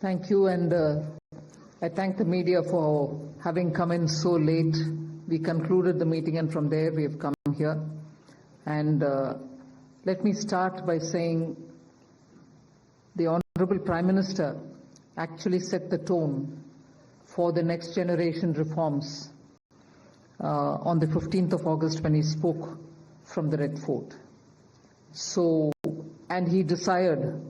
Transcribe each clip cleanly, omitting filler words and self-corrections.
Thank you, and I thank the media for having come in so late. We concluded the meeting, and from there we have come here. And let me start by saying the Honorable Prime Minister actually set the tone for the next generation reforms on the 15th of August when he spoke from the Red Fort. So, and he desired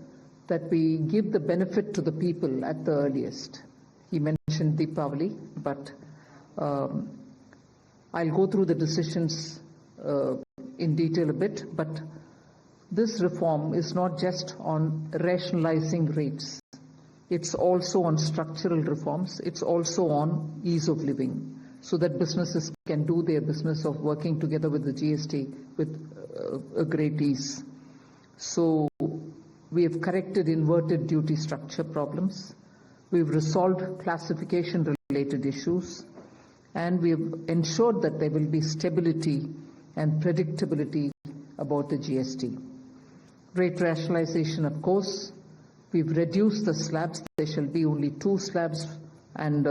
that we give the benefit to the people at the earliest. He mentioned Deepavali, but I'll go through the decisions in detail a bit, but this reform is not just on rationalizing rates. It's also on structural reforms. It's also on ease of living, so that businesses can do their business of working together with the GST with a great ease. So we have corrected inverted duty structure problems. We've resolved classification-related issues, and we have ensured that there will be stability and predictability about the GST. Rate rationalization, of course. We've reduced the slabs. There shall be only 2 slabs, and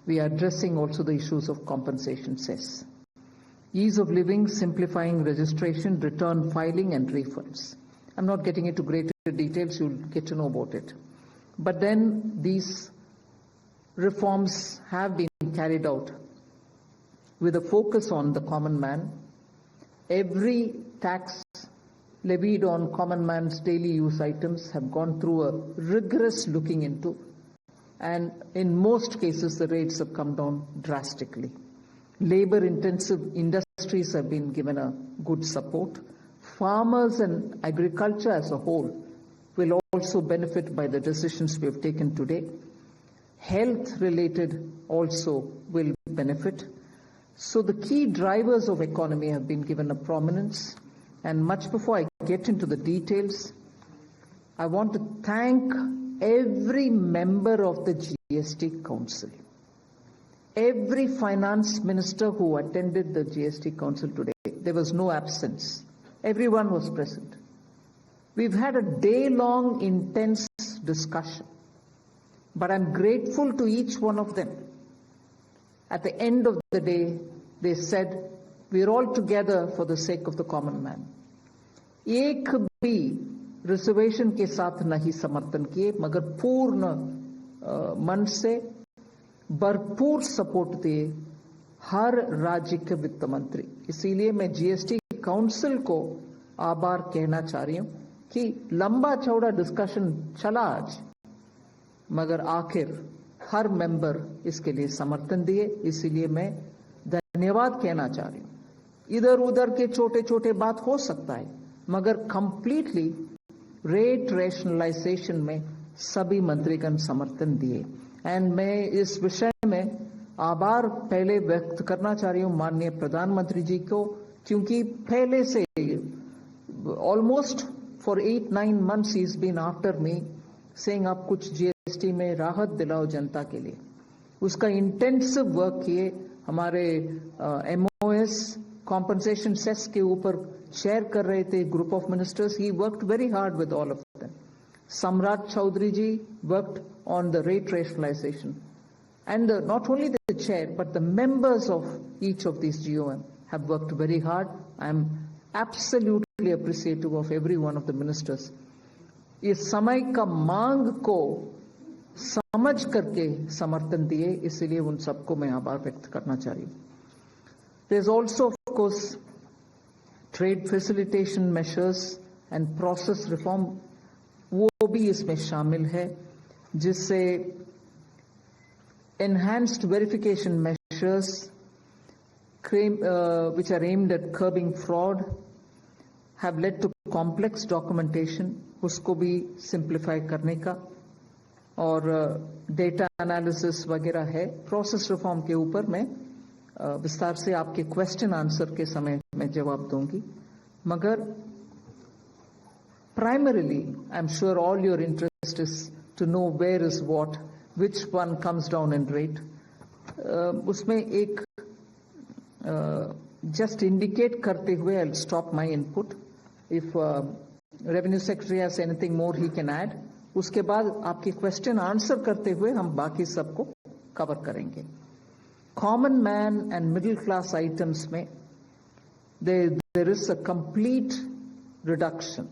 we are addressing also the issues of compensation cess. Ease of living, simplifying registration, return filing, and refunds. I'm not getting into greater details. You'll get to know about it. But then these reforms have been carried out with a focus on the common man. Every tax levied on common man's daily use items have gone through a rigorous looking into, and in most cases the rates have come down drastically. Labor-intensive industries have been given a good support. Farmers and agriculture as a whole will also benefit by the decisions we have taken today. Health-related also will benefit. So the key drivers of economy have been given a prominence. And much before I get into the details, I want to thank every member of the GST Council, every finance minister who attended the GST Council today. There was no absence. Everyone was present. We've had a day-long intense discussion, but I'm grateful to each one of them. At the end of the day, they said, we're all together for the sake of the common man. एक भी reservation के साथ नहीं समर्थन किए, मगर पूर्ण मन से भरपूर सपोर्ट दिए हर राज्य के वित्त मंत्री. इसीलिए मैं जीएसटी काउंसिल को आभार कहना चाह रही हूं कि लंबा चौड़ा डिस्कशन चला आज, मगर आखिर हर मेंबर इसके लिए समर्थन दिए. इसीलिए मैं धन्यवाद कहना चाह रही हूं. इधर उधर के छोटे छोटे बात हो सकता है, मगर कंप्लीटली रेट रैशनलाइजेशन में सभी मंत्रीगण समर्थन दिए. एंड मैं इस विषय में आभार पहले व्यक्त करना चाह रही हूं माननीय प्रधानमंत्री जी को, क्योंकि पहले से almost for 8-9 months he is been after me saying आप कुछ जीएसटी में राहत दिलाओ जनता के लिए. उसका इंटेंसिव वर्क किए. हमारे एमओएस कॉम्पनसेशन सेस के ऊपर शेयर कर रहे थे group of ministers. He worked very hard with all of them. Samrat Choudhary ji worked on the rate rationalisation, and not only the chair but the members of each of these GOM have worked very hard. I am absolutely appreciative of every one of the ministers. इस समय का मांग को समझ करके समर्थन दिए, इसलिए उन सबको मैं आभार व्यक्त करना चाह रही हूं. There's also, of course, trade facilitation measures and process reform. वो भी इसमें शामिल है, जिससे enhanced verification measures which are aimed at curbing fraud have led to complex documentation. उसको भी simplify करने का, और data analysis वगैरह है. Process reform के ऊपर मैं विस्तार से आपके क्वेश्चन आंसर के समय में जवाब दूंगी. मगर primarily, I'm sure all your interest is to know where is what, which one comes down in rate. उसमें एक just indicate करते हुए I'll stop my input. If Revenue Secretary has anything more he can add. उसके बाद आपके question answer करते हुए हम बाकी सबको कवर करेंगे। Common man and middle class items में there is a complete reduction.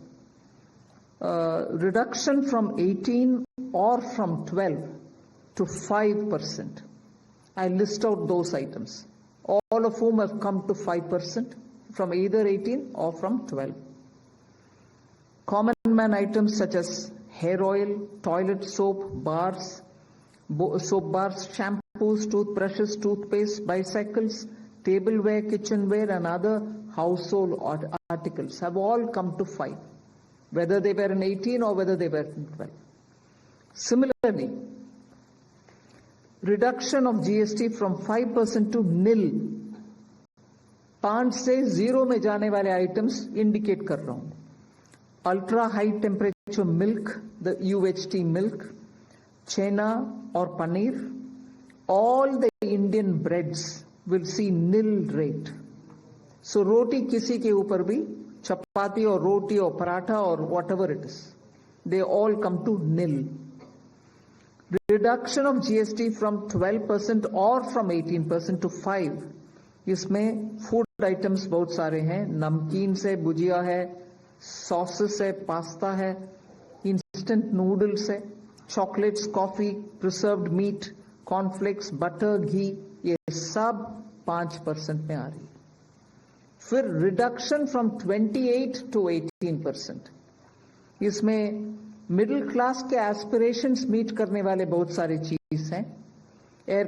Reduction from 18 or from 12 to 5%. I list out those items, all of whom have come to 5% from either 18 or from 12. Common man items such as hair oil, toilet soap, soap bars, shampoos, toothbrushes, toothpaste, bicycles, tableware, kitchenware, and other household articles have all come to 5, whether they were in 18 or whether they were in 12. Similarly, reduction of GST from 5% to nil. 5 से 0 में जाने वाले items indicate कर रहा हूं। Ultra high temperature milk, the UHT milk, chhena और paneer, all the Indian breads will see nil rate. So रोटी किसी के ऊपर भी, चपाती और रोटी और पराठा और whatever it is, they all come to nil. Reduction of GST from 12% or from 18% to 5. इसमें food items बहुत सारे हैं, नमकीन से भुजिया है, सॉसेस है, पास्ता है, इंस्टेंट नूडल्स है, chocolates, coffee, preserved meat, cornflakes, butter, ghee, ये सब 5% में आ रही है। फिर रिडक्शन फ्रॉम 28 टू 18%, इसमें मिडिल क्लास के एस्पिरेशंस मीट करने वाले बहुत सारी चीज हैं। Air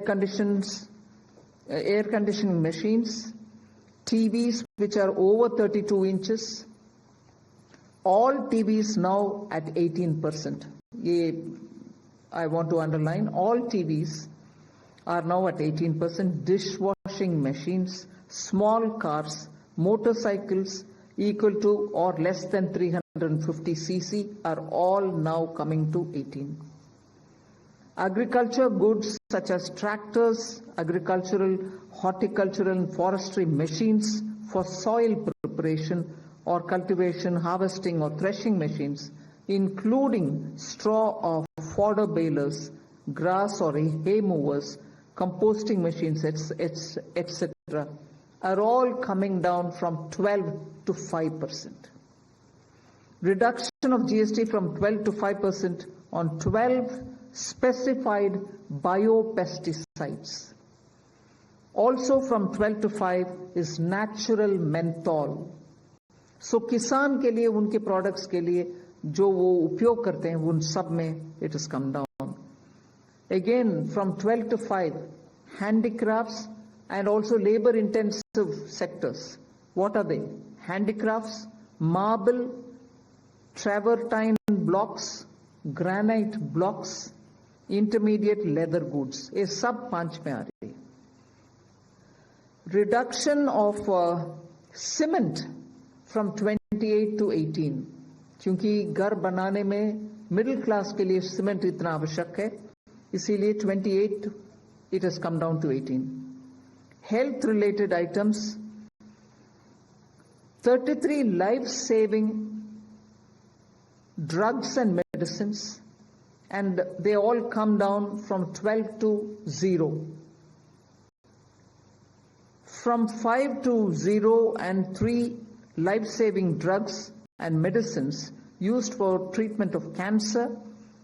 conditioning machines, TVs which are over 32 inches, all TVs now at 18%. I want to underline, all TVs are now at 18%. Dishwashing machines, small cars, motorcycles equal to or less than 350 cc are all now coming to 18. Agriculture goods such as tractors, agricultural, horticultural and forestry machines for soil preparation or cultivation, harvesting or threshing machines, including straw or fodder balers, grass or hay movers, composting machines, etc., are all coming down from 12 to 5%. Reduction of GST from 12 to 5% on 12 specified biopesticides. Also from 12 to 5 is natural menthol. So किसान के लिए, उनके products के लिए जो वो उपयोग करते हैं, उन सब में it has come down. Again, from 12 to 5, handicrafts and also labor-intensive sectors. What are they? Handicrafts, marble, travertine blocks, granite blocks, intermediate leather goods. ये सब 5 में आ रही है. Reduction of cement from 28 to 18. क्योंकि घर बनाने में मिडिल क्लास के लिए सीमेंट इतना आवश्यक है, इसीलिए 28 it has come down to 18. Health related items, 33 life-saving drugs and medicines, and they all come down from 12 to 0. From 5 to 0 and 3 life-saving drugs and medicines used for treatment of cancer,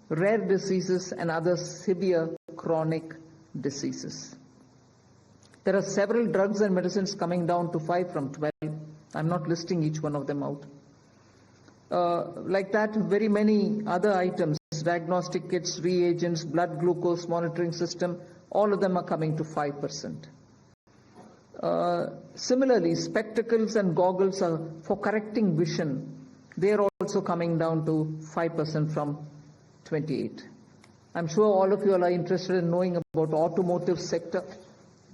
rare diseases and other severe chronic diseases. There are several drugs and medicines coming down to 5 from 12. I'm not listing each one of them out. Like that, very many other items, diagnostic kits, reagents, blood glucose monitoring system, all of them are coming to 5%. Similarly, spectacles and goggles are for correcting vision. They are also coming down to 5% from 28. I'm sure all of you are interested in knowing about automotive sector,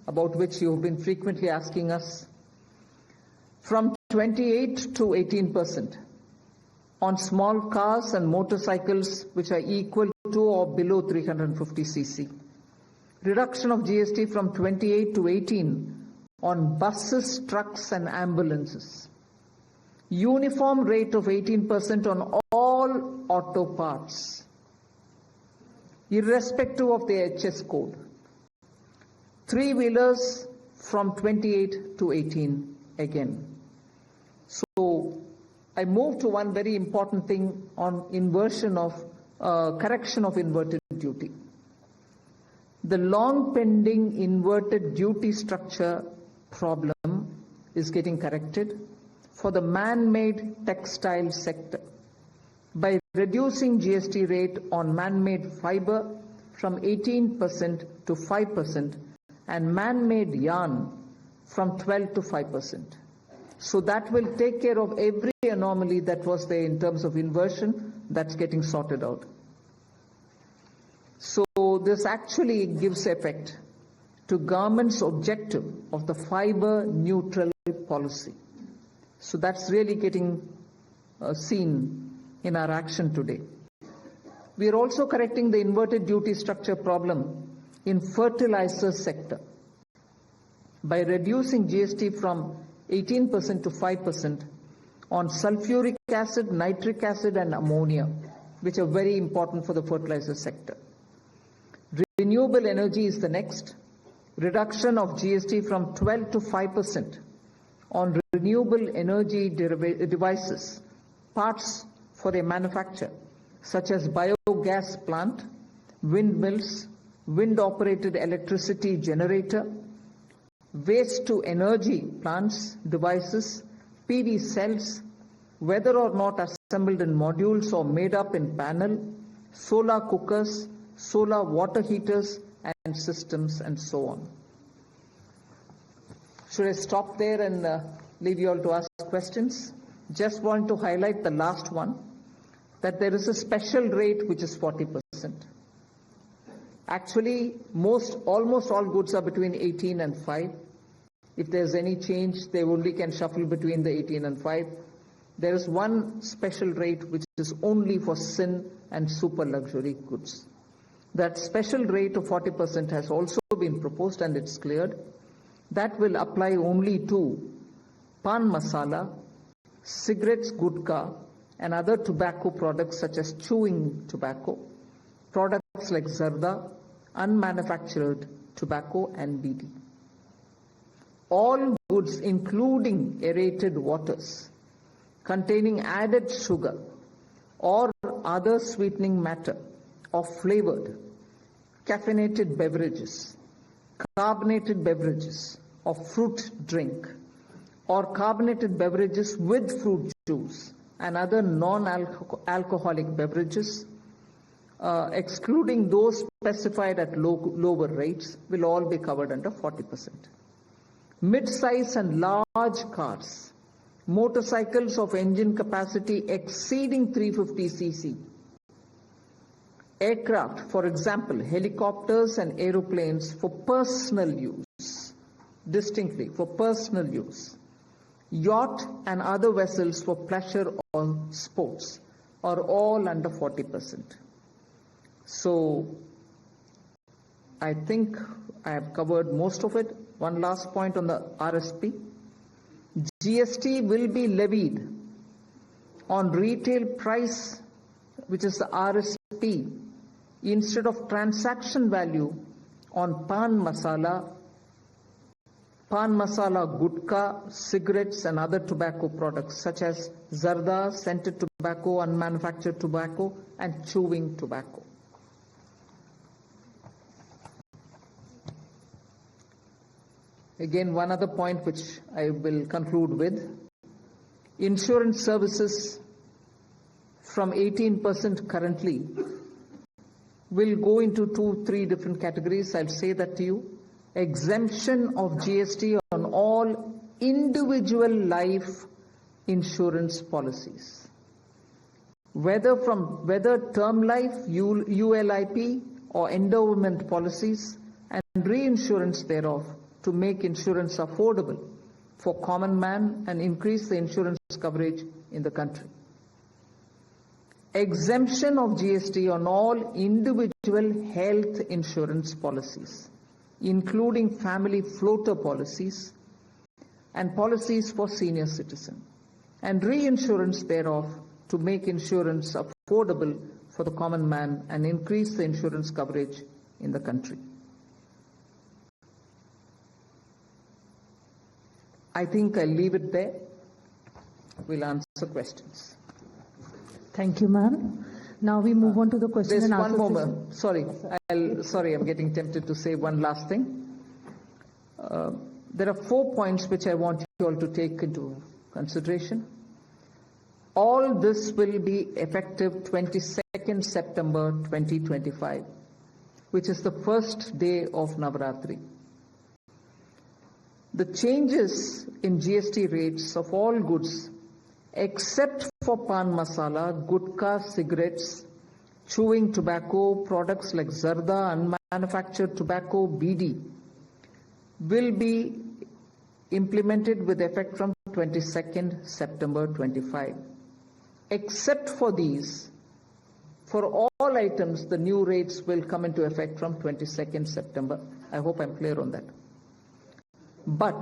about which you have been frequently asking us. From 28 to 18% on small cars and motorcycles which are equal to or below 350 cc. Reduction of GST from 28 to 18 on buses, trucks and ambulances. Uniform rate of 18% on all auto parts. irrespective of the HS code. Three-wheelers from 28 to 18 again. So I move to one very important thing on inversion of correction of inverted duty. The long pending inverted duty structure problem is getting corrected for the man-made textile sector by reducing GST rate on man-made fiber from 18% to 5% and man-made yarn from 12 to 5%. So that will take care of every anomaly that was there in terms of inversion. That's getting sorted out. So this actually gives effect to government's objective of the fiber neutral policy. So that's really getting seen in our action today. We are also correcting the inverted duty structure problem in fertilizer sector by reducing GST from 18% to 5% on sulfuric acid, nitric acid and ammonia, which are very important for the fertilizer sector. Renewable energy is the next. Reduction of GST from 12 to 5% on renewable energy devices, parts for their manufacture, such as biogas plant, windmills, wind-operated electricity generator, waste-to-energy plants, devices, PV cells, whether or not assembled in modules or made up in panel, solar cookers, solar water heaters and systems, and so on. Should I stop there and leave you all to ask questions? Just want to highlight the last one, that there is a special rate which is 40%. Actually, almost all goods are between 18 and 5. If there's any change, they only can shuffle between the 18 and 5. There is one special rate which is only for sin and super luxury goods. That special rate of 40% has also been proposed and it's cleared. That will apply only to pan masala, cigarettes, gutka, and other tobacco products such as chewing tobacco, products like zarda, unmanufactured tobacco and BD. All goods including aerated waters containing added sugar or other sweetening matter or flavored, caffeinated beverages, carbonated beverages or fruit drink, or carbonated beverages with fruit juice and other non-alcoholic beverages, excluding those specified at lower rates, will all be covered under 40%. Mid-size and large cars, motorcycles of engine capacity exceeding 350 cc, aircraft, for example, helicopters and aeroplanes for personal use, distinctly for personal use, yacht and other vessels for pleasure or sports are all under 40%. So I think I have covered most of it. One last point on the RSP. GST will be levied on retail price, which is the RSP, instead of transaction value on pan masala, gutka, cigarettes and other tobacco products such as zarda, scented tobacco, unmanufactured tobacco and chewing tobacco. Again, one other point which I will conclude with. Insurance services from 18% currently will go into 2-3 different categories. I'll say that to you. Exemption of GST on all individual life insurance policies. Whether term life, ULIP or endowment policies, and reinsurance thereof, to make insurance affordable for common man and increase the insurance coverage in the country. Exemption of GST on all individual health insurance policies, including family floater policies and policies for senior citizens, and reinsurance thereof to make insurance affordable for the common man and increase the insurance coverage in the country. I think I'll leave it there. We'll answer questions. Thank you, ma'am. Now we move on to the question There's and answer one more. session. Sorry, I'm getting tempted to say one last thing. There are 4 points which I want you all to take into consideration. All this will be effective 22nd September 2025, which is the first day of Navaratri. The changes in GST rates of all goods, except for pan masala, gutka, cigarettes, chewing tobacco, products like zarda, unmanufactured tobacco, BD, will be implemented with effect from 22nd September 25. Except for these, for all items, the new rates will come into effect from 22nd September. I hope I'm clear on that. But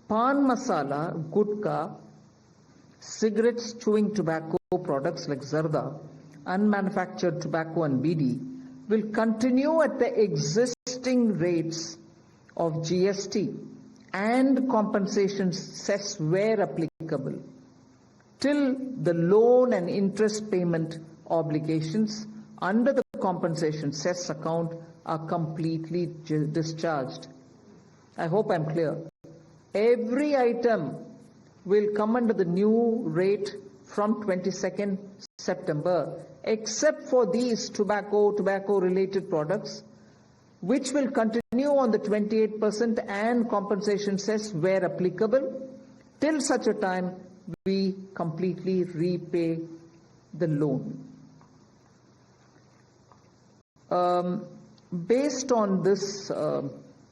pan masala, gutka, cigarettes, chewing tobacco, products like zarda, unmanufactured tobacco and BD will continue at the existing rates of GST and compensation cess where applicable till the loan and interest payment obligations under the compensation cess account are completely discharged. I hope I'm clear. Every item will come under the new rate from 22nd September, except for these tobacco-related products, which will continue on the 28% and compensation cess where applicable, till such a time we completely repay the loan. Based on this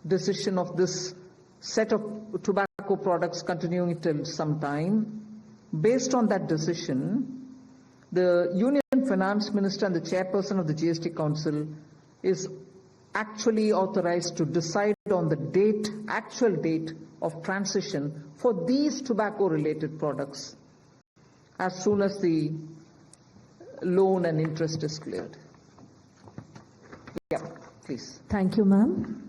decision of this set of tobacco products continuing till some time, based on that decision, the Union Finance Minister and the Chairperson of the GST Council is actually authorized to decide on the actual date of transition for these tobacco-related products as soon as the loan and interest is cleared. Yeah, please. Thank you, ma'am.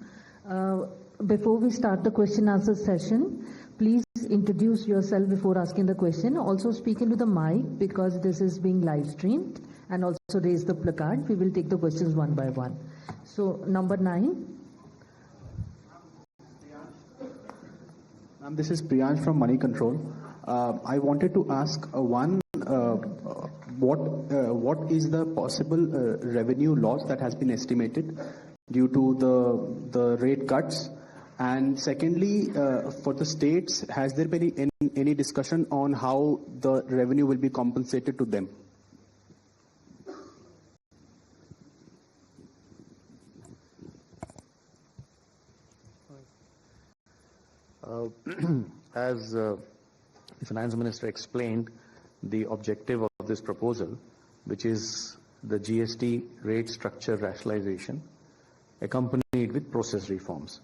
Before we start the question answer session, please introduce yourself before asking the question. Also speak into the mic because this is being live streamed, and also raise the placard. We will take the questions one by one. So, number 9. This is Priyansh from Money Control. I wanted to ask what is the possible revenue loss that has been estimated due to the rate cuts? And secondly, for the states, has there been any discussion on how the revenue will be compensated to them? As the Finance Minister explained, the objective of this proposal, which is the GST rate structure rationalization, accompanied with process reforms.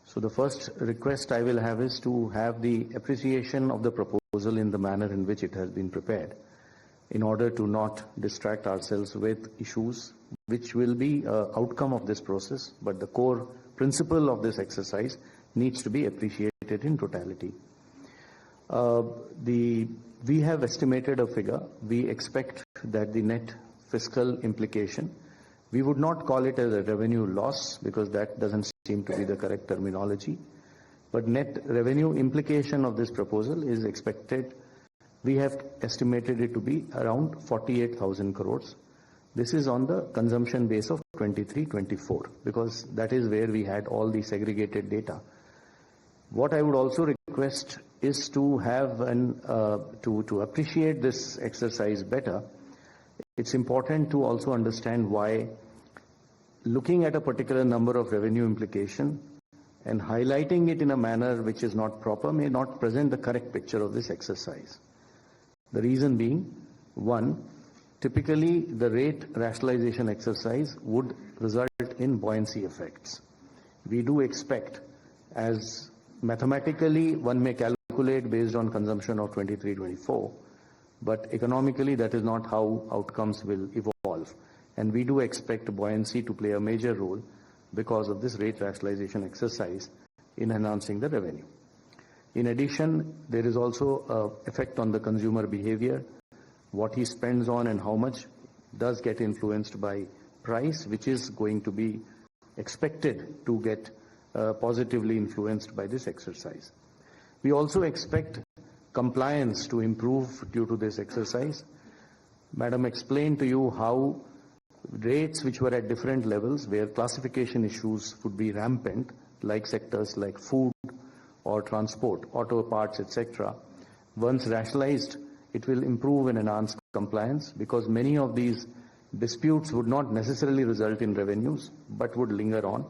So the first request I will have is to have the appreciation of the proposal in the manner in which it has been prepared, in order to not distract ourselves with issues which will be an outcome of this process, but the core principle of this exercise needs to be appreciated in totality. We have estimated a figure. We expect that the net fiscal implication, we would not call it as a revenue loss because that doesn't seem to be the correct terminology, but net revenue implication of this proposal is expected, we have estimated it to be around 48,000 crores. This is on the consumption base of 23-24 because that is where we had all the segregated data. What I would also request is to have to appreciate this exercise better. It's important to also understand why looking at a particular number of revenue implication and highlighting it in a manner which is not proper may not present the correct picture of this exercise. The reason being, one, typically the rate rationalization exercise would result in buoyancy effects. We do expect, as mathematically one may calculate based on consumption of 23-24, but economically that is not how outcomes will evolve. and we do expect buoyancy to play a major role because of this rate rationalization exercise in enhancing the revenue. In addition, there is also an effect on the consumer behavior. What he spends on and how much does get influenced by price, which is going to be expected to get positively influenced by this exercise. We also expect compliance to improve due to this exercise. Madam explained to you how rates which were at different levels, where classification issues would be rampant, like sectors like food or transport, auto parts, etc. Once rationalized, it will improve and enhance compliance, because many of these disputes would not necessarily result in revenues, but would linger on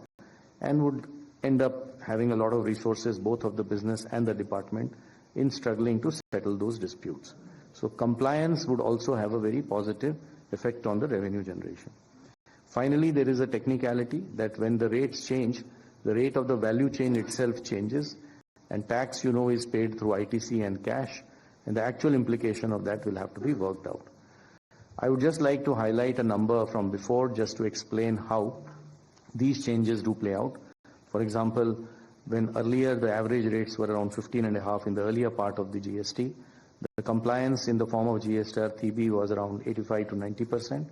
and would end up having a lot of resources, both of the business and the department, in struggling to settle those disputes. So compliance would also have a very positive effect on the revenue generation. Finally, there is a technicality that when the rates change, the rate of the value chain itself changes, and tax, you know, is paid through ITC and cash, and the actual implication of that will have to be worked out. I would just like to highlight a number from before just to explain how these changes do play out. For example, when earlier the average rates were around 15.5 in the earlier part of the GST, the compliance in the form of GST TB was around 85 to 90%.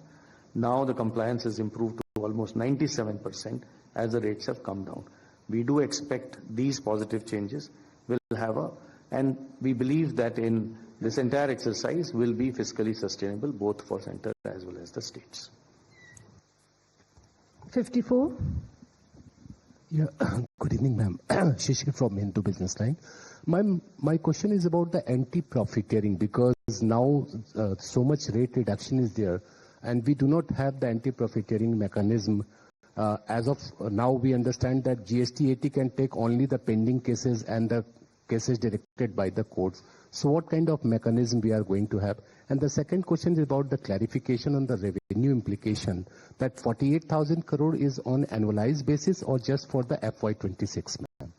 Now the compliance has improved to almost 97% as the rates have come down. We do expect these positive changes will have and we believe that in this entire exercise will be fiscally sustainable both for center as well as the states. 54. Yeah, good evening, ma'am. Shishir from Hindu Business Line. My question is about the anti-profiteering, because now so much rate reduction is there, and we do not have the anti-profiteering mechanism. As of now, we understand that GST 80 can take only the pending cases and the cases directed by the courts. So what kind of mechanism we are going to have? And the second question is about the clarification on the revenue implication, that 48,000 crore is on annualized basis or just for the FY26, ma'am?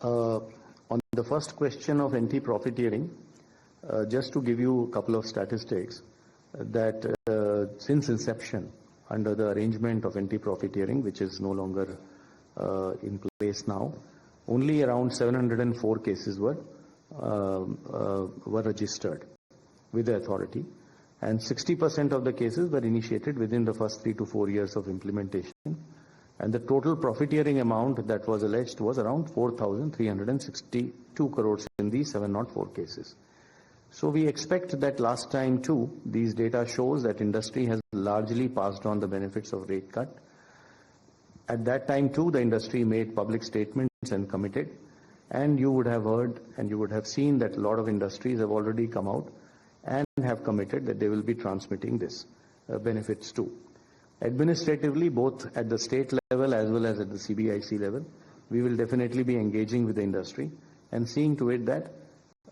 On the first question of anti-profiteering, just to give you a couple of statistics, that since inception, under the arrangement of anti-profiteering, which is no longer in place now, only around 704 cases were registered with the authority, and 60% of the cases were initiated within the first 3 to 4 years of implementation, and the total profiteering amount that was alleged was around 4,362 crores in these 704 cases. So we expect that last time too, these data shows that industry has largely passed on the benefits of rate cut. At that time too, the industry made public statements and committed, and you would have heard and you would have seen that a lot of industries have already come out and have committed that they will be transmitting this benefits too. Administratively, both at the state level as well as at the CBIC level, we will definitely be engaging with the industry and seeing to it that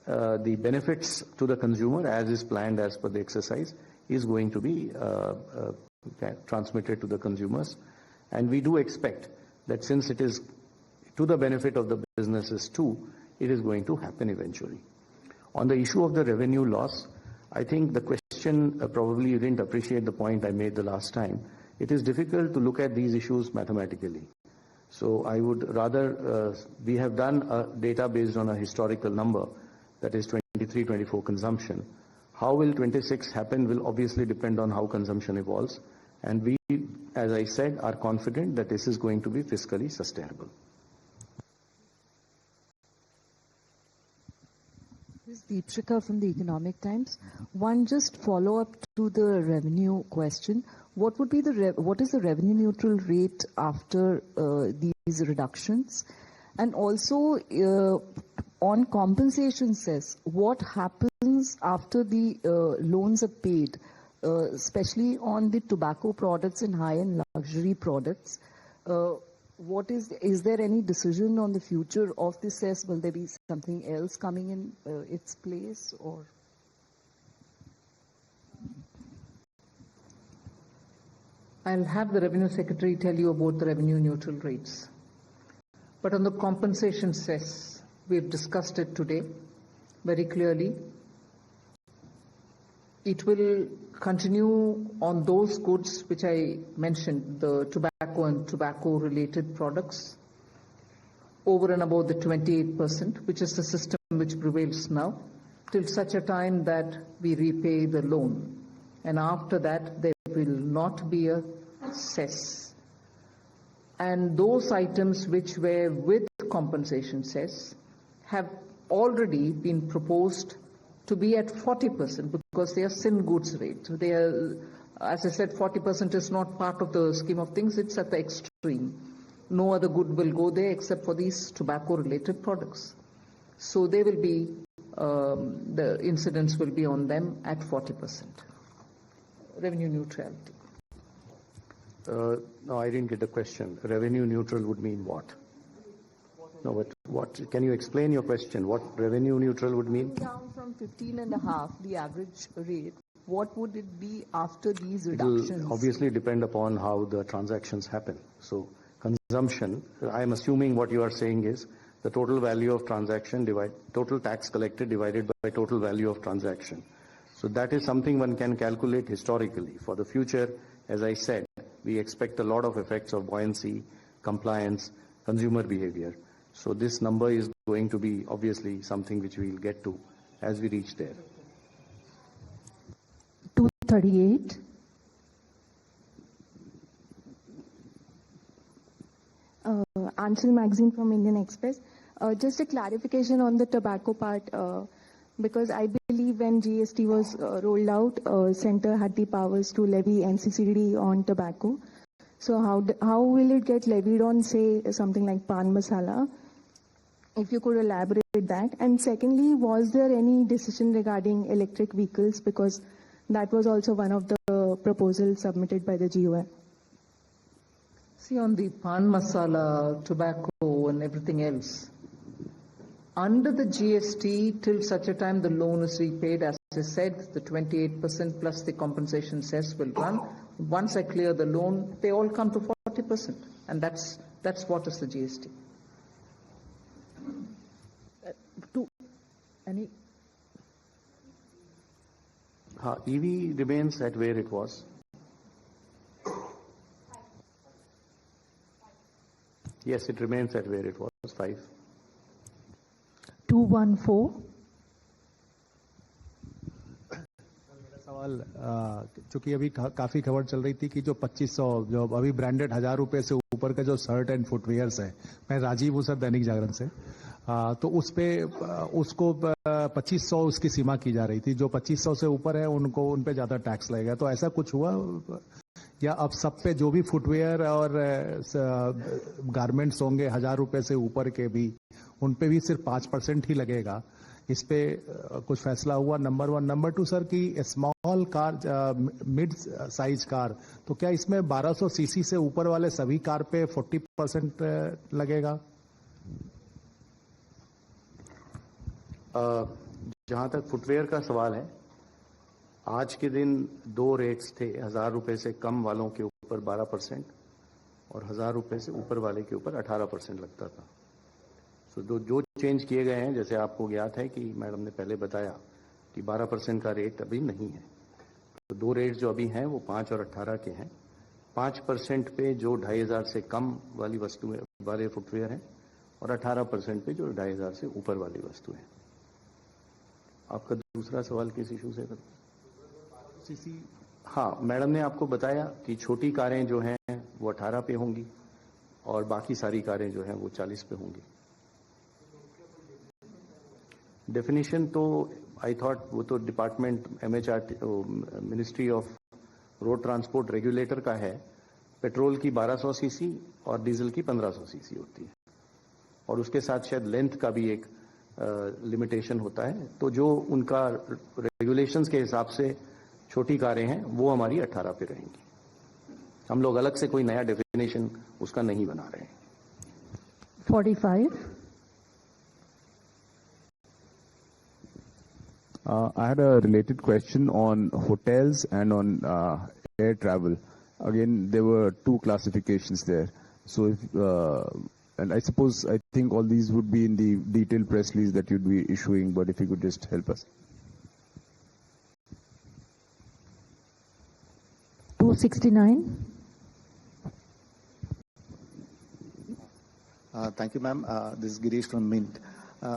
the benefits to the consumer, as is planned as per the exercise, is going to be transmitted to the consumers. And we do expect that since it is to the benefit of the businesses too, it is going to happen eventually. On the issue of the revenue loss, I think the question, probably you didn't appreciate the point I made the last time. It is difficult to look at these issues mathematically. So I would rather, we have done a data based on a historical number, that is 23-24 consumption. How will 26 happen will obviously depend on how consumption evolves. And we, as I said, are confident that this is going to be fiscally sustainable. This is Deepshika from the Economic Times. One just follow up to the revenue question. What would be what is the revenue neutral rate after these reductions? And also on compensation cess, what happens after the loans are paid, especially on the tobacco products and high-end luxury products? Is there any decision on the future of the cess? Will there be something else coming in its place, or? I'll have the Revenue Secretary tell you about the revenue neutral rates. But on the compensation cess, we've discussed it today very clearly. It will continue on those goods which I mentioned, the tobacco and tobacco-related products, over and above the 28%, which is the system which prevails now, till such a time that we repay the loan. And after that, there will not be a cess. And those items which were with compensation cess have already been proposed to be at 40% because they are sin goods rate. They are, as I said, 40% is not part of the scheme of things, it's at the extreme. No other good will go there except for these tobacco-related products. So they will be, the incidence will be on them at 40%. Revenue neutrality. No, I didn't get the question. Revenue neutral would mean what? No, but what? Can you explain your question? What revenue neutral would mean? Down from 15.5, the average rate, what would it be after these reductions? It will obviously depend upon how the transactions happen. So consumption, I am assuming what you are saying is the total value of transaction total tax collected divided by total value of transaction. So that is something one can calculate historically. For the future, as I said, we expect a lot of effects of buoyancy, compliance, consumer behavior. So this number is going to be obviously something which we will get to as we reach there. 238. Ansel Magazine from Indian Express. Just a clarification on the tobacco part, because I believe when GST was rolled out, Centre had the powers to levy NCCD on tobacco. So how will it get levied on, say, something like pan masala? If you could elaborate that. And secondly, was there any decision regarding electric vehicles? Because that was also one of the proposals submitted by the GOM. See, on the pan masala, tobacco and everything else, under the GST, till such a time the loan is repaid, as I said, the 28% plus the compensation cess will run. Once I clear the loan, they all come to 40%. And that's what is the GST. EV remains at where it was. Yes, it remains at where it was, 5. 214. सवाल चूंकि अभी काफी खबर चल रही थी कि जो 2500 जो अभी ब्रांडेड 1000 रुपए से ऊपर का जो शर्ट एंड फुटवेयर्स है, मैं राजीव हूं सर दैनिक जागरण से, तो उस पे उसको 2500 उसकी सीमा की जा रही थी. जो 2500 से ऊपर है उनको उन पे ज्यादा टैक्स लगेगा. तो ऐसा कुछ हुआ या अब सब पे जो भी फुटवेयर और गारमेंट्स होंगे 1000 रुपए से ऊपर के भी उन पे भी सिर्फ 5% ही लगेगा? इस पे कुछ फैसला हुआ? नंबर 1. नंबर 2 सर की small car, mid size car, तो क्या इसमें 1200 सीसी से ऊपर वाले सभी कार पे 40% लगेगा? जहां तक फुटवेयर का सवाल है, आज के दिन 2 रेट्स थे. 1000 रुपए से कम वालों के ऊपर 12% और 1000 रुपए से ऊपर वाले के ऊपर 18% लगता था. तो जो चेंज किए गए हैं, जैसे आपको ज्ञात है कि मैडम ने पहले बताया कि 12% का रेट अभी नहीं है. तो 2 रेट्स जो अभी हैं वो 5 और 18 के हैं. 5% पे जो 2500 से कम वाली वस्तुएं वाले फुटवेयर हैं और 18% पे जो 2500 से ऊपर वाली वस्तुएं. आपका दूसरा सवाल किस इशू से था? हाँ, मैडम ने आपको बताया कि छोटी कारें जो हैं वो 18 पे होंगी और बाकी सारी कारें जो हैं वो 40 पे होंगी. डेफिनेशन तो आई थॉट वो तो department ministry of road transport regulator का है. पेट्रोल की 1200 सीसी और डीजल की 1500 सीसी होती है और उसके साथ शायद लेंथ का भी एक लिमिटेशन होता है. तो जो उनका रेगुलेशंस के हिसाब से छोटी कारें हैं वो हमारी 18 पे रहेंगी. हम लोग अलग से कोई नया डेफिनेशन उसका नहीं बना रहे हैं. 45. I had a related question on hotels and on air travel. Again, there were 2 classifications there. So, and I suppose, I think all these would be in the detailed press release that you'd be issuing, but if you could just help us. 69. Thank you, ma'am. This is Girish from Mint.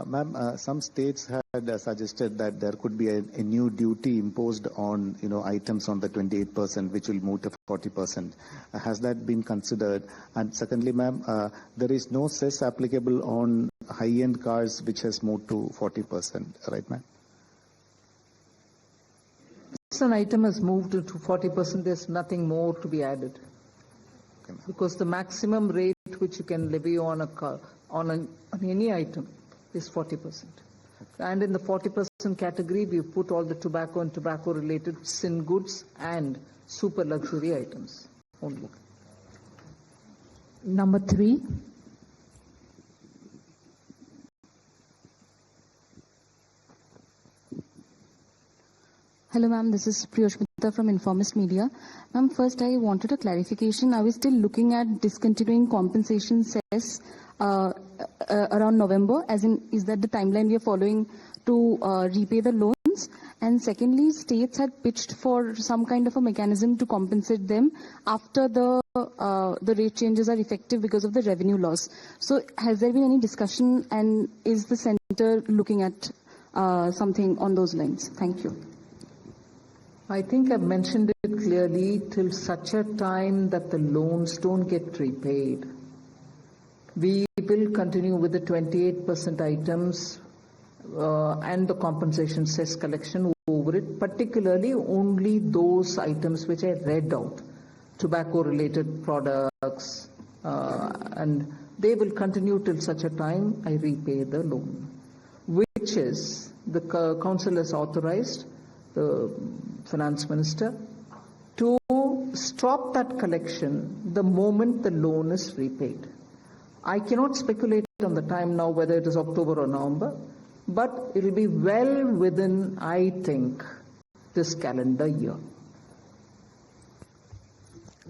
Ma'am, some states had suggested that there could be a new duty imposed on, items on the 28%, which will move to 40%. Has that been considered? And secondly, ma'am, there is no cess applicable on high-end cars, which has moved to 40%, right, ma'am? Once an item has moved to 40%, there's nothing more to be added. Okay, ma'am. Because the maximum rate which you can levy on a car, on any item is 40%. And in the 40% category, we put all the tobacco and tobacco-related sin goods and super luxury items only. Number 3. Hello, ma'am. This is Priyoshmita from Informist Media. Ma'am, first I wanted a clarification. I was still looking at discontinuing compensation cess around November, as in, is that the timeline we are following to repay the loans? And secondly, states had pitched for some kind of a mechanism to compensate them after the rate changes are effective because of the revenue loss. So has there been any discussion, and is the center looking at something on those lines? Thank you. I think I've mentioned it clearly, till such a time that the loans don't get repaid. We will continue with the 28% items and the compensation cess collection over it, particularly only those items which I read out, tobacco-related products, and they will continue till such a time I repay the loan, which is the council has authorized the Finance Minister to stop that collection the moment the loan is repaid. I cannot speculate on the time now whether it is October or November, but it will be well within, I think, this calendar year.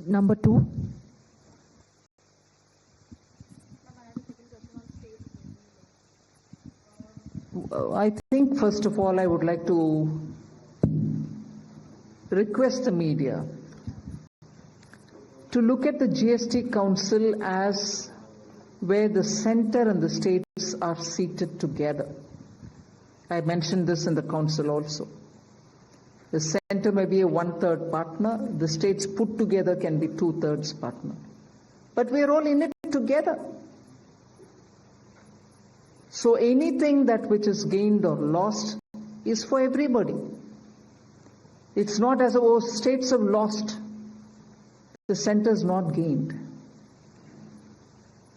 Number 2. I think, first of all, I would like to request the media to look at the GST Council as where the center and the states are seated together. I mentioned this in the council also. The center may be a 1/3 partner, the states put together can be 2/3 partner. But we're all in it together. So anything that which is gained or lost is for everybody. It's not as though states have lost, the center's not gained.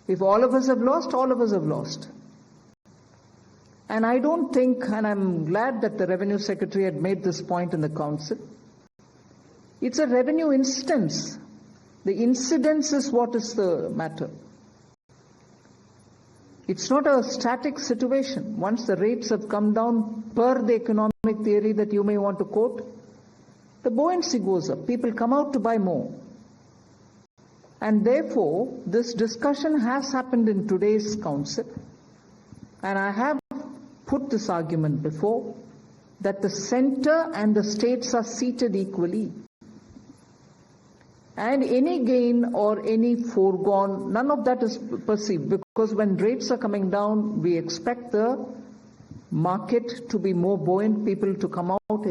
If all of us have lost, all of us have lost. And I don't think, and I'm glad that the Revenue Secretary had made this point in the council, it's a revenue incidence. The incidence is what is the matter. It's not a static situation. Once the rates have come down per the economic theory that you may want to quote, the buoyancy goes up. People come out to buy more. And therefore, this discussion has happened in today's council. And I have put this argument before, that the center and the states are seated equally. And any gain or any foregone, none of that is perceived, because when rates are coming down, we expect the market to be more buoyant, people to come out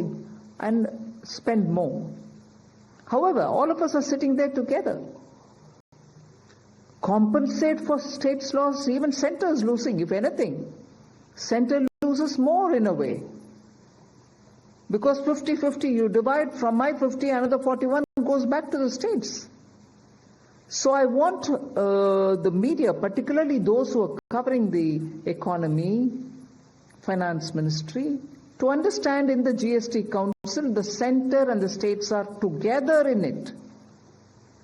and spend more. However, all of us are sitting there together. Compensate for states' loss, even center is losing, if anything. Center loses more in a way. Because 50-50, you divide from my 50, another 41 goes back to the states. So I want the media, particularly those who are covering the economy, finance ministry, to understand in the GST Council, the center and the states are together in it.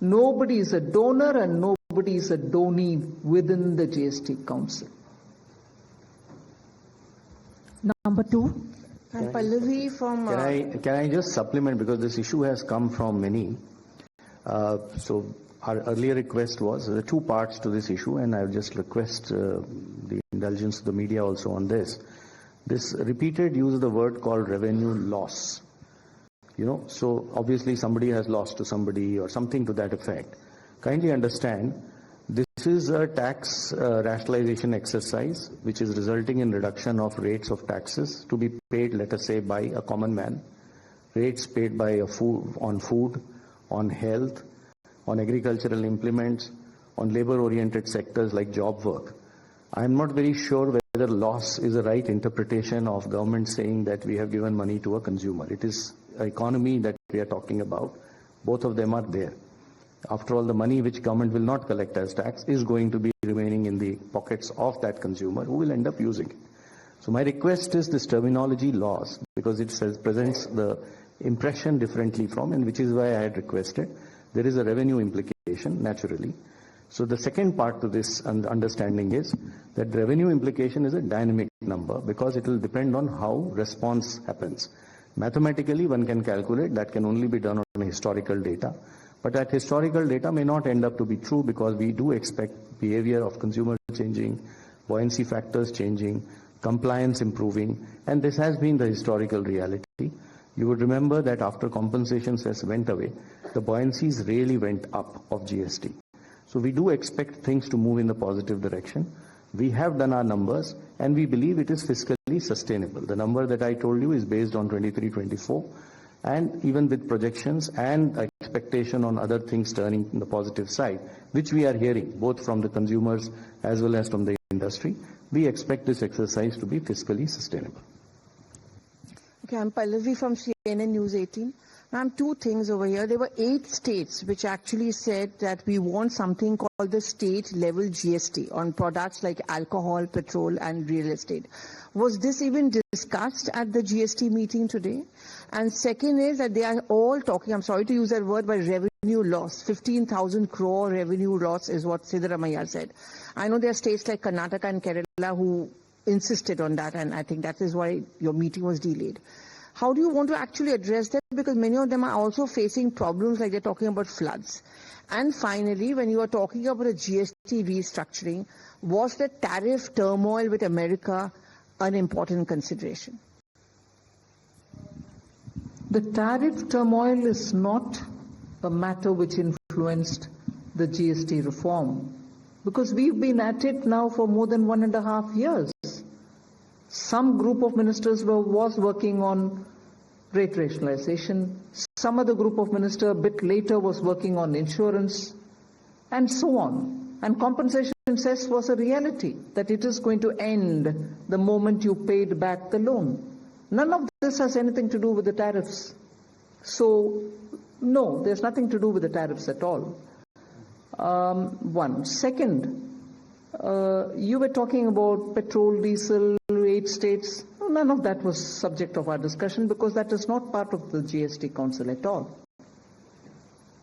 Nobody is a donor and nobody is a donee within the GST Council. Number 2. And Pallavi from... Can I just supplement, because this issue has come from many. So our earlier request was, there are 2 parts to this issue, and I'll just request the indulgence of the media also on this. This repeated use of the word called revenue loss. So obviously somebody has lost to somebody or something to that effect. Kindly understand, this is a tax rationalization exercise which is resulting in reduction of rates of taxes to be paid, let us say, by a common man. Rates paid by on food, on health, on agricultural implements, on labor-oriented sectors like job work. I am not very sure whether loss is the right interpretation of government saying that we have given money to a consumer. It is an economy that we are talking about. Both of them are there. After all, the money which government will not collect as tax is going to be remaining in the pockets of that consumer who will end up using it. So my request is this terminology loss, because it presents the impression differently from, and which is why I had requested. There is a revenue implication, naturally. So the second part to this understanding is that revenue implication is a dynamic number because it will depend on how response happens. Mathematically, one can calculate, that can only be done on historical data. But that historical data may not end up to be true because we do expect behavior of consumers changing, buoyancy factors changing, compliance improving, and this has been the historical reality. You would remember that after compensation cess went away, the buoyancies really went up of GST. So we do expect things to move in the positive direction. We have done our numbers and we believe it is fiscally sustainable. The number that I told you is based on 23-24, and even with projections and expectation on other things turning in the positive side, which we are hearing both from the consumers as well as from the industry, we expect this exercise to be fiscally sustainable. Okay, I'm Pallavi from CNN News 18. Ma'am, two things over here. There were 8 states which actually said that we want something called the state level GST on products like alcohol, petrol and real estate. Was this even discussed at the GST meeting today? And second is that they are all talking, I'm sorry to use that word, but revenue loss. 15,000 crore revenue loss is what Sitharaman said. I know there are states like Karnataka and Kerala who insisted on that, and I think that is why your meeting was delayed. How do you want to actually address that? Because many of them are also facing problems like they're talking about floods. And finally, when you are talking about a GST restructuring, was the tariff turmoil with America an important consideration? The tariff turmoil is not a matter which influenced the GST reform, because we've been at it now for more than 1.5 years. Some group of ministers was working on rate rationalization. Some other group of ministers a bit later was working on insurance and so on. And compensation cess was a reality, that it is going to end the moment you paid back the loan. None of this has anything to do with the tariffs. So, no, there's nothing to do with the tariffs at all. One. Second, you were talking about petrol, diesel, 8 states. None of that was subject of our discussion because that is not part of the GST Council at all.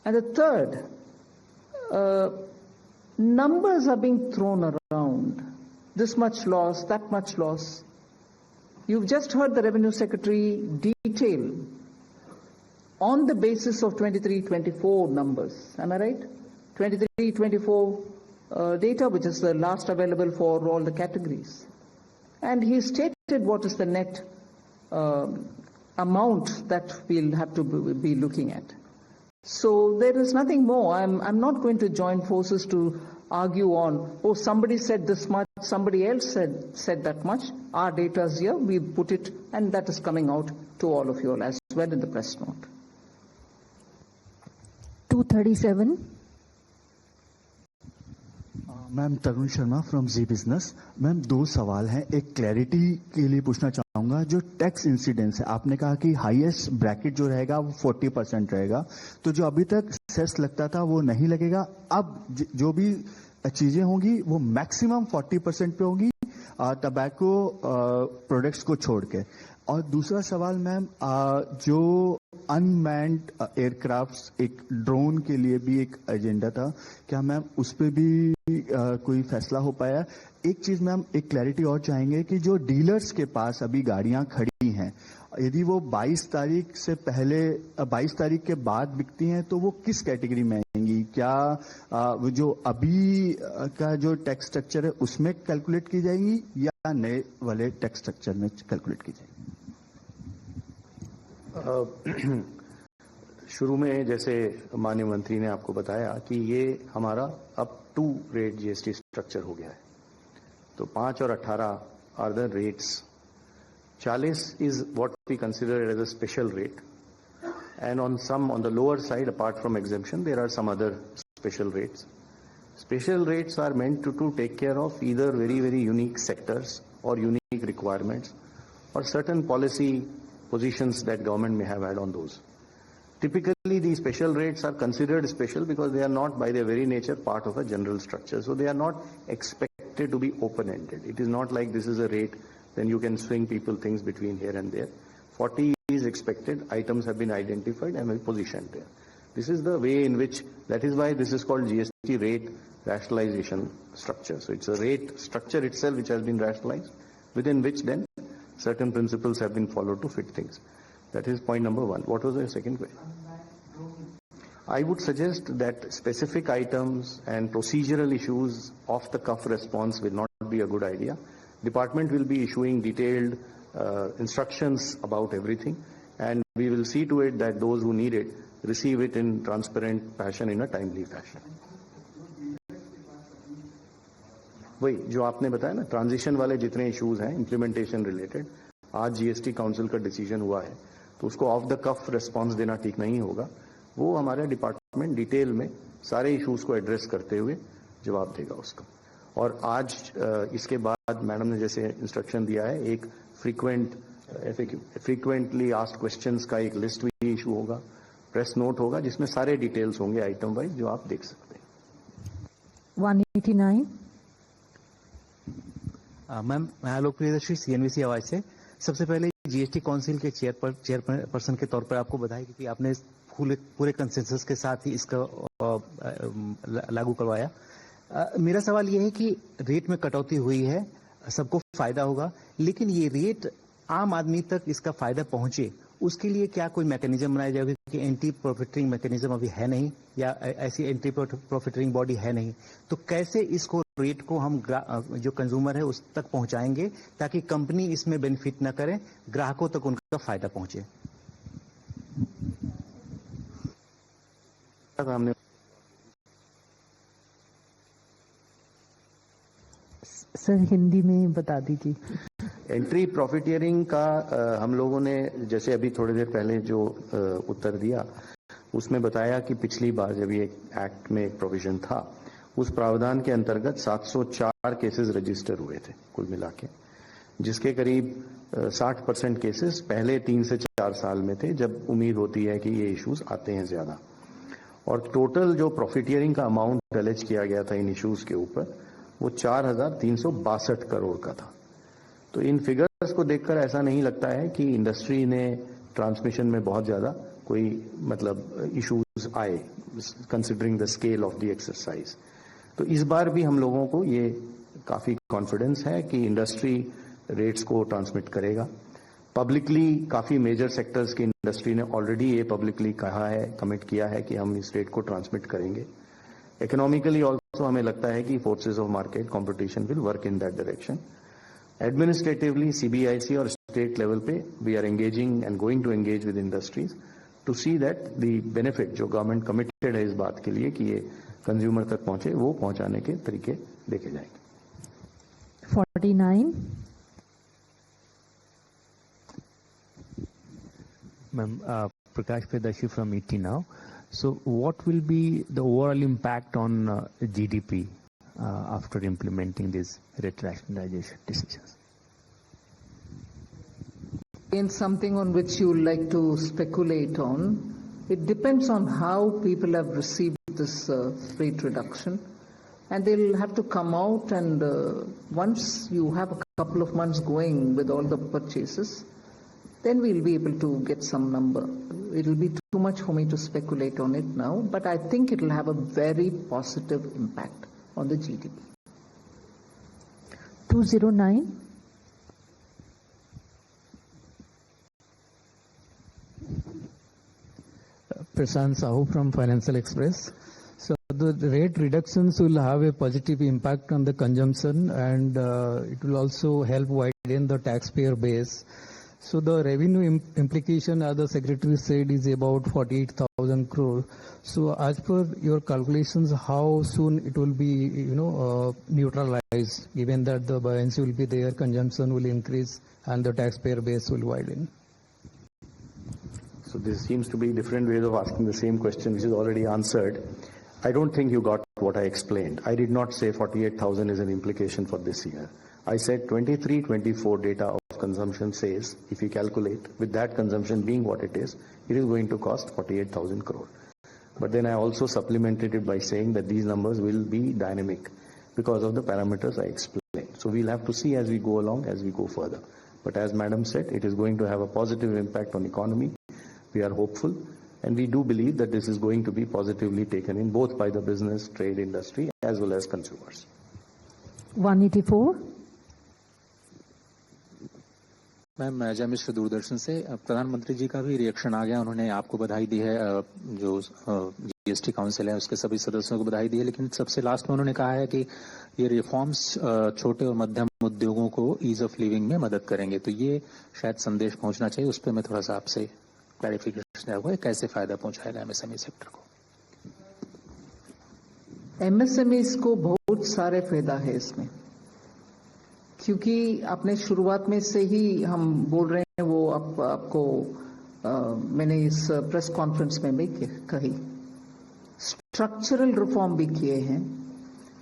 And the third, numbers are being thrown around. This much loss, that much loss. You've just heard the Revenue Secretary detail on the basis of 23-24 numbers. Am I right? 23-24 data, which is the last available for all the categories. And he stated what is the net amount that we'll have to be looking at. So there is nothing more. I'm not going to join forces to argue on, oh, somebody said this much, somebody else said that much. Our data is here, we put it, and that is coming out to all of you all as well in the press note. 237. Ma'am Tarun Sharma from Zee business. Ma'am 2 सवाल हैं, एक clarity के लिए पूछना चाहूंगा, जो tax incidence है, आपने कहा कि हाईएस्ट ब्रैकेट जो रहेगा वो 40% रहेगा, तो जो अभी तक सेस लगता था वो नहीं लगेगा, अब जो भी चीजें होंगी वो मैक्सिमम 40% पे होंगी टबैको प्रोडक्ट्स को छोड़ के। और दूसरा सवाल मैम, जो अनमैन्ड एयरक्राफ्ट, एक ड्रोन के लिए भी एक एजेंडा था, क्या मैम उस पर भी कोई फैसला हो पाया? एक चीज मैम, एक क्लैरिटी और चाहेंगे कि जो डीलर्स के पास अभी गाड़ियां खड़ी हैं, यदि वो 22 तारीख से पहले 22 तारीख के बाद बिकती हैं तो वो किस कैटेगरी में आएंगी? क्या वो जो अभी का जो टैक्स स्ट्रक्चर है उसमें कैलकुलेट की जाएंगी या नए वाले टैक्स स्ट्रक्चर में कैलकुलेट की जाएंगी? शुरू में जैसे माननीय मंत्री ने आपको बताया कि ये हमारा up to rate GST structure हो गया है। तो 5 और 18 are the rates. 40 is what we consider as a special rate, and on the lower side, apart from exemption, there are some other special rates. Special rates are meant to take care of either very, very unique sectors or unique requirements or certain policy positions that government may have had on those. Typically, these special rates are considered special because they are not by their very nature part of a general structure. So they are not expected to be open-ended. It is not like this is a rate, then you can swing people things between here and there. 40 is expected, items have been identified and positioned there. This is the way in which, that is why this is called GST rate rationalization structure. So it's a rate structure itself which has been rationalized, within which then certain principles have been followed to fit things. That is point number one. What was the second question? I would suggest that specific items and procedural issues off the cuff response will not be a good idea. Department will be issuing detailed instructions about everything, and we will see to it that those who need it receive it in transparent fashion, in a timely fashion. वही जो आपने बताया ना, transition वाले जितने issues हैं implementation related, आज GST council का डिसीजन हुआ है, तो उसको ऑफ द कफ रिस्पांस देना ठीक नहीं होगा। वो हमारा डिपार्टमेंट डिटेल में सारे इश्यूज को एड्रेस करते हुए जवाब देगा उसका। और आज इसके बाद मैडम ने जैसे इंस्ट्रक्शन दिया है, एक फ्रीक्वेंटली आस्क्ड क्वेश्चंस का एक लिस्ट भी इशू होगा, प्रेस नोट होगा, जिसमें सारे डिटेल्स होंगे आइटम वाइज, जो आप देख सकते हैं। 189। मैम, मैं आलोक प्रियदर्शी सीएनबीसी आवाज से। सबसे पहले जीएसटी काउंसिल के चेयरपर्सन के तौर पर आपको बधाई, क्योंकि आपने पूरे कंसेंसस के साथ ही इसका लागू करवाया। मेरा सवाल यह है कि रेट में कटौती हुई है, सबको फायदा होगा, लेकिन ये रेट आम आदमी तक इसका फायदा पहुंचे, उसके लिए क्या कोई मैकेनिज्म बनाया जाएगा? कि एंटी प्रॉफिटरिंग मैकेनिज्म अभी है नहीं, या ऐसी एंटी प्रॉफिटरिंग बॉडी है नहीं, तो कैसे इसको रेट को हम जो कंज्यूमर है उस तक पहुंचाएंगे ताकि कंपनी इसमें बेनिफिट न करे, ग्राहकों तक उनका फायदा पहुंचे? सर हिंदी में बता दीजिए। एंट्री प्रॉफिटियरिंग का हम लोगों ने जैसे अभी थोड़ी देर पहले जो उत्तर दिया, उसमें बताया कि पिछली बार जब ये एक्ट में एक प्रोविजन था, उस प्रावधान के अंतर्गत 704 केसेस रजिस्टर हुए थे कुल मिला के, जिसके करीब 60% केसेस पहले 3 से 4 साल में थे, जब उम्मीद होती है कि ये इश्यूज आते हैं ज्यादा। और टोटल जो प्रॉफिटियरिंग का अमाउंट एलेज किया गया था इन इश्यूज के ऊपर, वो 4,362 करोड़ का था। तो इन फिगर्स को देखकर ऐसा नहीं लगता है कि इंडस्ट्री ने ट्रांसमिशन में बहुत ज्यादा कोई मतलब इश्यूज आए, considering the scale of the exercise. तो इस बार भी हम लोगों को ये काफी कॉन्फिडेंस है कि इंडस्ट्री रेट्स को ट्रांसमिट करेगा। पब्लिकली काफी मेजर सेक्टर्स की इंडस्ट्री ने ऑलरेडी ये पब्लिकली कहा है, कमिट किया है कि हम इस रेट को ट्रांसमिट करेंगे। इकोनॉमिकली ऑल्सो हमें लगता है कि forces of market competition will work in that direction. Administratively CBIC और स्टेट लेवल पे we are engaging and going to engage with industries to see that the benefit जो government committed है इस बात के लिए कि ये कंज्यूमर तक पहुंचे, वो पहुंचाने के तरीके देखे जाएंगे। 49। Ma'am, Prakash Pedashi from ET now. So what will be the overall impact on GDP after implementing these rate rationalization decisions? Again, something on which you would like to speculate on. It depends on how people have received this rate reduction. And they'll have to come out and once you have a couple of months going with all the purchases, then we'll be able to get some number. It'll be too much for me to speculate on it now, but I think it'll have a very positive impact on the GDP. 209. Prashant Sahu from Financial Express. So the rate reductions will have a positive impact on the consumption, and it will also help widen the taxpayer base. So the revenue implication, as the secretary said, is about 48,000 crore. So as per your calculations, how soon it will be, neutralized, given that the buoyancy will be there, consumption will increase, and the taxpayer base will widen? So this seems to be different ways of asking the same question, which is already answered. I don't think you got what I explained. I did not say 48,000 is an implication for this year. I said 23-24 data of consumption says, if you calculate, with that consumption being what it is going to cost 48,000 crore. But then I also supplemented it by saying that these numbers will be dynamic because of the parameters I explained. So we'll have to see as we go along, as we go further. But as Madam said, it is going to have a positive impact on economy. We are hopeful, and we do believe that this is going to be positively taken in both by the business, trade, industry, as well as consumers. 184. Ma'am जय मिश्र दूरदर्शन से प्रधानमंत्री जी का भी reaction आ गया, उन्होंने आपको बधाई दी है, जो जीएसटी काउंसिल है उसके सभी सदस्यों को बधाई दी है, लेकिन सबसे लास्ट में उन्होंने कहा है कि ये रिफॉर्म्स छोटे और मध्यम उद्योगों को ईज ऑफ लिविंग में मदद करेंगे, तो ये शायद संदेश पहुंचना चाहिए, उस पर मैं थोड़ा सा आपसे क्लैरिफिकेशन चाहूंगा, कैसे फायदा पहुंचाएगा एमएसएमई सेक्टर को? एमएसएमईज को बहुत सारे फायदा है इसमें, क्योंकि आपने शुरुआत में से ही हम बोल रहे हैं, वो आपको मैंने इस प्रेस कॉन्फ्रेंस में भी कही, स्ट्रक्चरल रिफॉर्म भी किए हैं,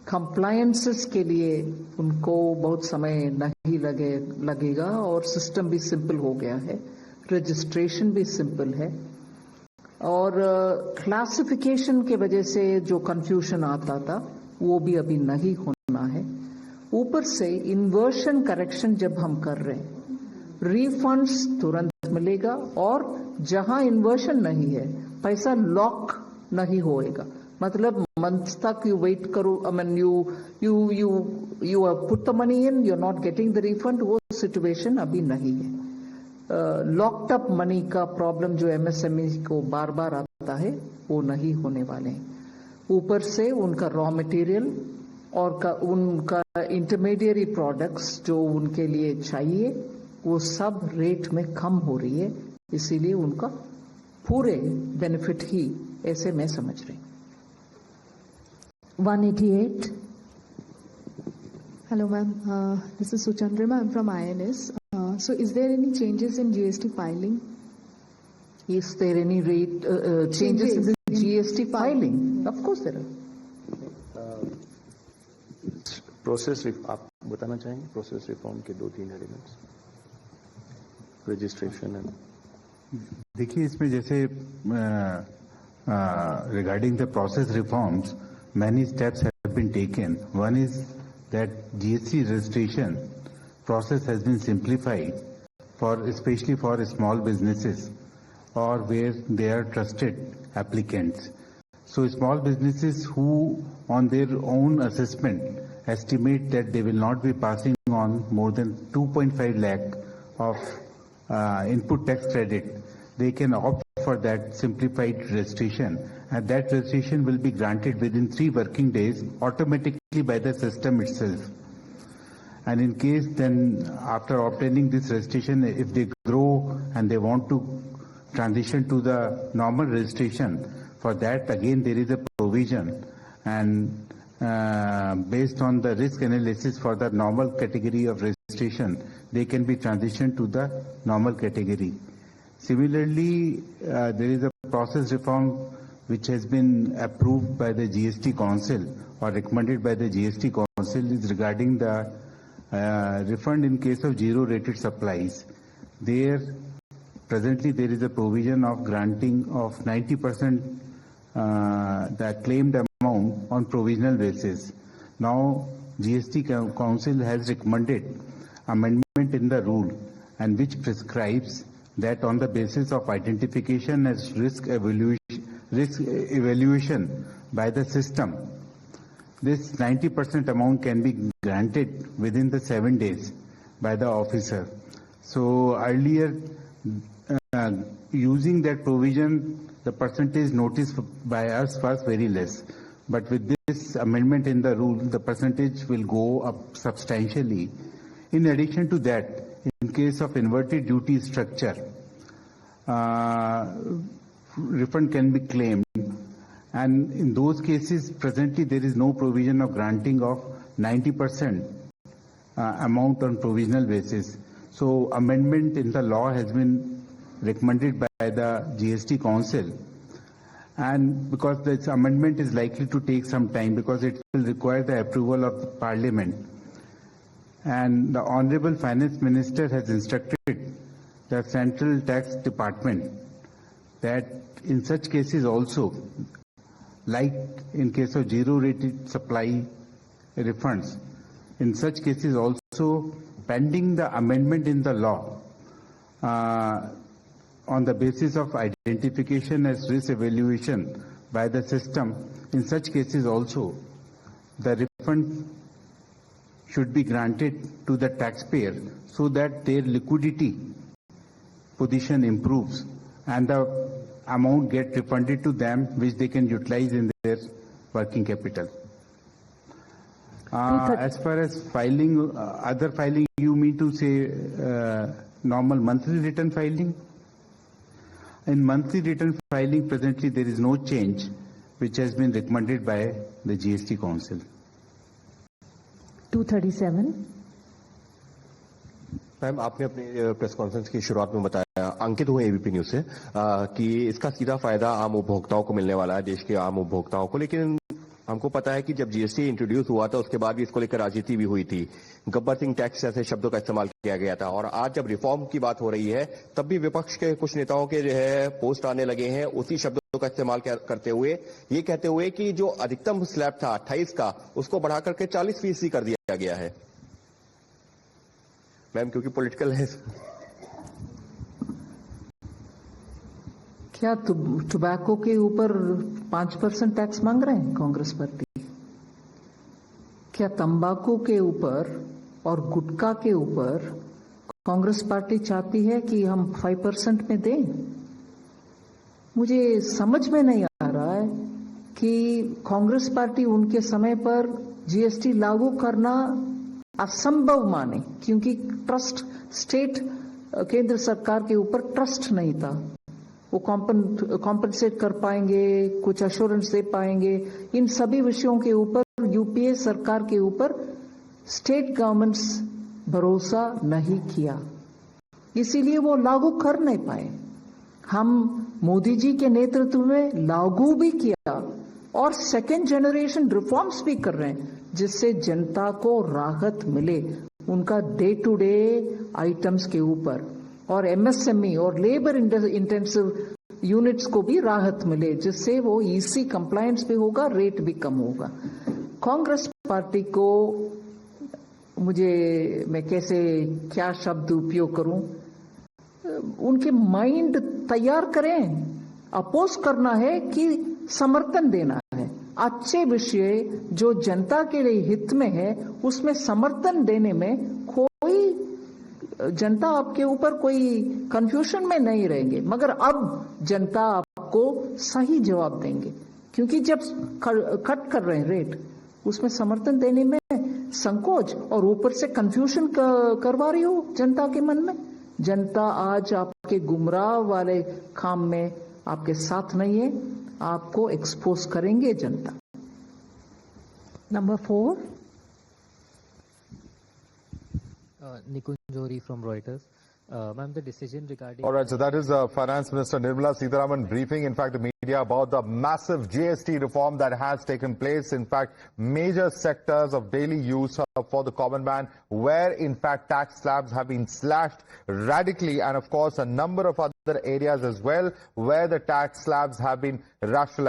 कंप्लायंसेस के लिए उनको बहुत समय नहीं लगेगा और सिस्टम भी सिंपल हो गया है, रजिस्ट्रेशन भी सिंपल है, और क्लासिफिकेशन के वजह से जो कंफ्यूजन आता था वो भी अभी नहीं होना है। ऊपर से इन्वर्शन करेक्शन जब हम कर रहे हैं, रिफंड्स तुरंत मिलेगा, और जहां इन्वर्शन नहीं है पैसा लॉक नहीं होएगा, मतलब मंथ तक यू वेट करो, I mean you put the money in, you are not getting the refund, वो सिचुएशन अभी नहीं है। लॉक्ड अप मनी का प्रॉब्लम जो एमएसएमई को बार बार आता है वो नहीं होने वाले हैं। ऊपर से उनका रॉ मटेरियल और उनका इंटरमीडिएरी प्रोडक्ट्स जो उनके लिए चाहिए वो सब रेट में कम हो रही है, इसीलिए उनका पूरे बेनिफिट ही ऐसे मैं समझ रही हूँ। 188. Hello ma'am, this is Suchandrima, I'm from INS. So is there any changes in GST filing? Is there any rate changes in the GST filing? Of course there are. Process आप बताना चाहेंगे? Process reform के 2-3 elements, registration and, देखिए इसमें जैसे regarding the process reforms, many steps have been taken. One is that GST registration process has been simplified especially for small businesses or where they are trusted applicants. So small businesses who on their own assessment estimate that they will not be passing on more than 2.5 lakh of input tax credit, they can opt for that simplified registration, and that registration will be granted within 3 working days automatically by the system itself. And in case then after obtaining this registration, if they grow and they want to transition to the normal registration, for that again there is a provision, and based on the risk analysis for the normal category of registration, they can be transitioned to the normal category. Similarly, there is a process reform which has been approved by the GST Council or recommended by the GST Council, is regarding the refund in case of zero-rated supplies. Presently there is a provision of granting of 90% the claimed amount on provisional basis. Now GST Council has recommended amendment in the rule, and which prescribes that on the basis of identification as risk evaluation by the system, this 90% amount can be granted within the 7 days by the officer. So earlier, using that provision, the percentage noticed by us was very less. But with this amendment in the rule, the percentage will go up substantially. In addition to that, in case of inverted duty structure, refund can be claimed, and in those cases presently there is no provision of granting of 90% amount on provisional basis. So amendment in the law has been recommended by the GST Council, and because this amendment is likely to take some time because it will require the approval of the Parliament, and the Honorable Finance Minister has instructed the Central Tax Department that in such cases also, like in case of zero-rated supply refunds, in such cases also, pending the amendment in the law, on the basis of identification as risk evaluation by the system, in such cases also, the refund should be granted to the taxpayer so that their liquidity position improves and the amount get refunded to them which they can utilize in their working capital. As far as filing, other filing, you mean to say normal monthly return filing? In monthly return filing, presently there is no change which has been recommended by the GST Council. 237. Ma'am, आपने अपनी press conference की शुरुआत में बताया, अंकित हुए ABP news से, कि इसका सीधा फायदा आम उपभोक्ताओं को मिलने वाला है, देश के आम उपभोक्ताओं को। लेकिन हमको पता है कि जब जीएसटी इंट्रोड्यूस हुआ था उसके बाद भी इसको लेकर राजनीति भी हुई थी, गब्बर सिंह टैक्स जैसे शब्दों का इस्तेमाल किया गया था, और आज जब रिफॉर्म की बात हो रही है तब भी विपक्ष के कुछ नेताओं के जो है पोस्ट आने लगे हैं उसी शब्दों का इस्तेमाल करते हुए, ये कहते हुए कि जो अधिकतम स्लैब था 28 का उसको बढ़ा करके 40% कर दिया गया है। मैम, क्योंकि पॉलिटिकल है। क्या टोबैको के ऊपर 5% टैक्स मांग रहे हैं कांग्रेस पार्टी? क्या तंबाकू के ऊपर और गुटखा के ऊपर कांग्रेस पार्टी चाहती है कि हम 5% में दें? मुझे समझ में नहीं आ रहा है कि कांग्रेस पार्टी उनके समय पर जीएसटी लागू करना असंभव माने, क्योंकि ट्रस्ट स्टेट केंद्र सरकार के ऊपर ट्रस्ट नहीं था। वो कॉम्पनसेट कर पाएंगे, कुछ अश्योरेंस दे पाएंगे, इन सभी विषयों के ऊपर यूपीए सरकार के ऊपर स्टेट गवर्नमेंट्स भरोसा नहीं किया, इसीलिए वो लागू कर नहीं पाए। हम मोदी जी के नेतृत्व में लागू भी किया और सेकेंड जनरेशन रिफॉर्म्स भी कर रहे हैं जिससे जनता को राहत मिले उनका डे टू डे आइटम्स के ऊपर, और एमएसएमई और लेबर इंटेंसिव यूनिट्स को भी राहत मिले जिससे वो ईसी कंप्लायंस भी होगा, रेट भी कम होगा। कांग्रेस पार्टी को मैं कैसे क्या शब्द उपयोग करूं, उनके माइंड तैयार करें। अपोज करना है कि समर्थन देना है, अच्छे विषय जो जनता के लिए हित में है उसमें समर्थन देने में कोई जनता आपके ऊपर कोई कंफ्यूजन में नहीं रहेंगे। मगर अब जनता आपको सही जवाब देंगे, क्योंकि जब कट कर रहे हैं रेट उसमें समर्थन देने में संकोच और ऊपर से कंफ्यूजन करवा रही हो जनता के मन में। जनता आज आपके गुमराह वाले काम में आपके साथ नहीं है, आपको एक्सपोज करेंगे जनता। Number 4. Nikunj Johri from Reuters. Ma'am, the decision regarding... All right, so that is Finance Minister Nirmala Sitharaman briefing, in fact, the media about the massive GST reform that has taken place. In fact, major sectors of daily use for the common man, where in fact tax slabs have been slashed radically, and of course a number of other areas as well where the tax slabs have been rationalized.